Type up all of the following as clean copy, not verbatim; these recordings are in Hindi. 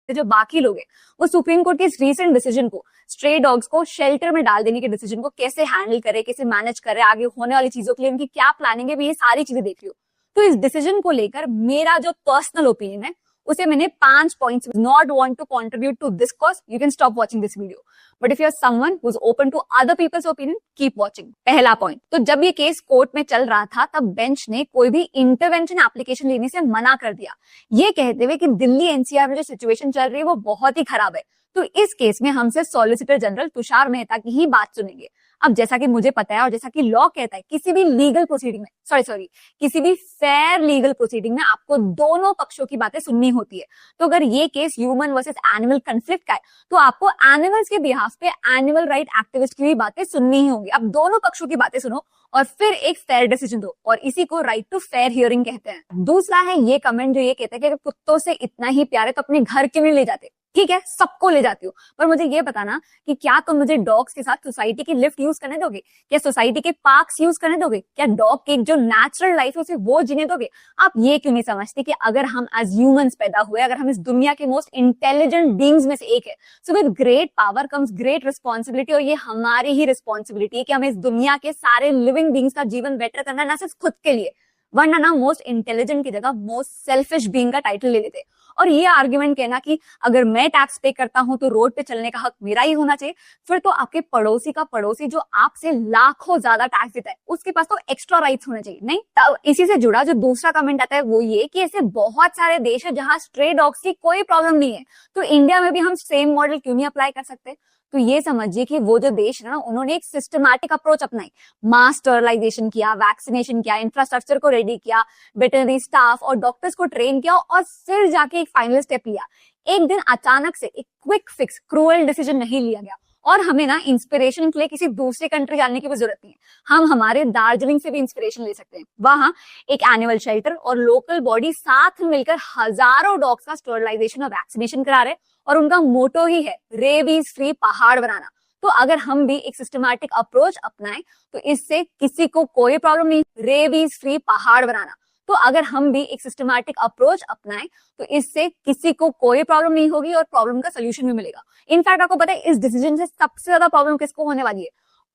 जो बाकी लोग हैं वो सुप्रीम कोर्ट के इस रीसेंट डिसीजन को, स्ट्रे डॉग्स को शेल्टर में डाल देने के डिसीजन को कैसे हैंडल करे, कैसे मैनेज करे, आगे होने वाली चीजों के लिए उनकी क्या प्लानिंग है, मैं ये सारी चीजें देख रही हूँ। तो इस डिसीजन को लेकर मेरा जो पर्सनल ओपिनियन है उसे मैंने 5 points, not want to contribute to this cause you can stop watching this video, but if you are someone who is open to other people's opinion keep watching. पहला पॉइंट, तो जब ये केस कोर्ट में चल रहा था तब बेंच ने कोई भी इंटरवेंशन एप्लीकेशन लेने से मना कर दिया, ये कहते हुए कि दिल्ली एनसीआर में जो सिचुएशन चल रही है वो बहुत ही खराब है। तो इस केस में हमसे सॉलिसिटर जनरल तुषार मेहता की ही बात सुनेंगे। अब जैसा कि मुझे पता है और जैसा कि लॉ कहता है, किसी भी लीगल प्रोसीडिंग में किसी भी फेयर लीगल प्रोसीडिंग में आपको दोनों पक्षों की बातें सुननी होती है। तो अगर ये case human versus animal conflict का है तो आपको एनिमल्स के बिहाफ पे एनिमल राइट एक्टिविस्ट की भी बातें सुननी ही होंगी। अब दोनों पक्षों की बातें सुनो और फिर एक फेयर डिसीजन दो, और इसी को राइट टू फेयर हियरिंग कहते हैं। दूसरा है ये कमेंट जो ये कहता है कि अगर कुत्तों से इतना ही प्यार है तो अपने घर क्यों नहीं ले जाते। ठीक है, सबको ले जाती हूँ, पर मुझे ये बताना कि क्या तुम मुझे डॉग्स के साथ सोसाइटी की लिफ्ट यूज करने दोगे, क्या सोसाइटी के पार्क्स यूज करने दोगे, क्या डॉग की जो नेचुरल लाइफ है उसे वो जीने दोगे। आप ये क्यों नहीं समझते कि अगर हम एज ह्यूमंस पैदा हुए, अगर हम इस दुनिया के मोस्ट इंटेलिजेंट बींग्स में से एक है, so with great power comes great responsibility, और ये हमारी ही रिस्पॉन्सिबिलिटी है कि हमें इस दुनिया के सारे लिविंग बींग्स का जीवन बेटर करना, ना सिर्फ खुद के लिए, वरना ना मोस्ट इंटेलिजेंट की जगह मोस्ट सेल्फिश बीइंग का टाइटल ले लेते। और ये आर्ग्यूमेंट कहना कि अगर मैं टैक्स पे करता हूं तो रोड पे चलने का हक मेरा ही होना चाहिए, फिर तो आपके पड़ोसी का पड़ोसी जो आपसे लाखों ज्यादा टैक्स देता है उसके पास तो एक्स्ट्रा राइट्स होने चाहिए, नहीं? तब इसी से जुड़ा जो दूसरा कमेंट आता है वो ये कि ऐसे बहुत सारे देश है जहां स्ट्रे डॉग्स की कोई प्रॉब्लम नहीं है, तो इंडिया में भी हम सेम मॉडल क्यों नहीं अप्लाई कर सकते। तो ये समझिए कि वो जो देश है ना, उन्होंने एक सिस्टमैटिक अप्रोच अपनाई, मास स्टरलाइजेशन किया, वैक्सीनेशन किया, इंफ्रास्ट्रक्चर को रेडी किया, वेटरनरी स्टाफ और डॉक्टर्स को ट्रेन किया, और फिर जाके एक फाइनल स्टेप लिया। एक दिन अचानक से एक क्विक फिक्स क्रूअल डिसीजन नहीं लिया गया। और हमें ना इंस्पिरेशन के लिए किसी दूसरे कंट्री जाने की भी जरूरत नहीं है, हम हमारे दार्जिलिंग से भी इंस्पिरेशन ले सकते हैं। वहां एक एनिमल शेल्टर और लोकल बॉडी साथ मिलकर हजारों डॉग्स का स्टरलाइजेशन और वैक्सीनेशन करा रहे, और उनका मोटो ही है रेबीज फ्री पहाड़ बनाना। तो अगर हम भी एक सिस्टमैटिक अप्रोच अपनाएं तो इससे किसी को कोई प्रॉब्लम नहीं, रेबीज फ्री पहाड़ बनाना। तो अगर हम भी एक सिस्टमैटिक अप्रोच अपनाएं तो इससे किसी को कोई प्रॉब्लम नहीं होगी और प्रॉब्लम का सोल्यूशन भी मिलेगा। इनफैक्ट आपको पता है इस डिसीजन से सबसे ज्यादा प्रॉब्लम किसको होने वाली है?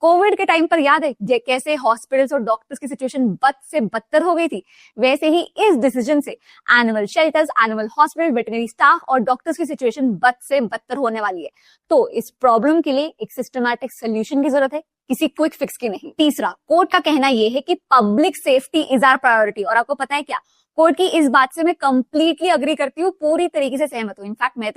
कोविड के टाइम पर याद है कैसे हॉस्पिटल्स और डॉक्टर्स की सिचुएशन बद से बदतर हो गई थी, वैसे ही इस डिसीजन से animal shelters, animal hospital, veterinary staff और डॉक्टर्स की सिचुएशन बद से बदतर होने वाली है। तो इस प्रॉब्लम के लिए एक सिस्टमैटिक सोल्यूशन की जरूरत है, किसी क्विक फिक्स की नहीं। तीसरा, कोर्ट का कहना यह है कि public safety is our priority, और आपको पता है क्या, कोर्ट की इस बात से मैं कंप्लीटली अग्री करती हूँ, पूरी तरीके से सहमत हूँ। इनफैक्ट मैं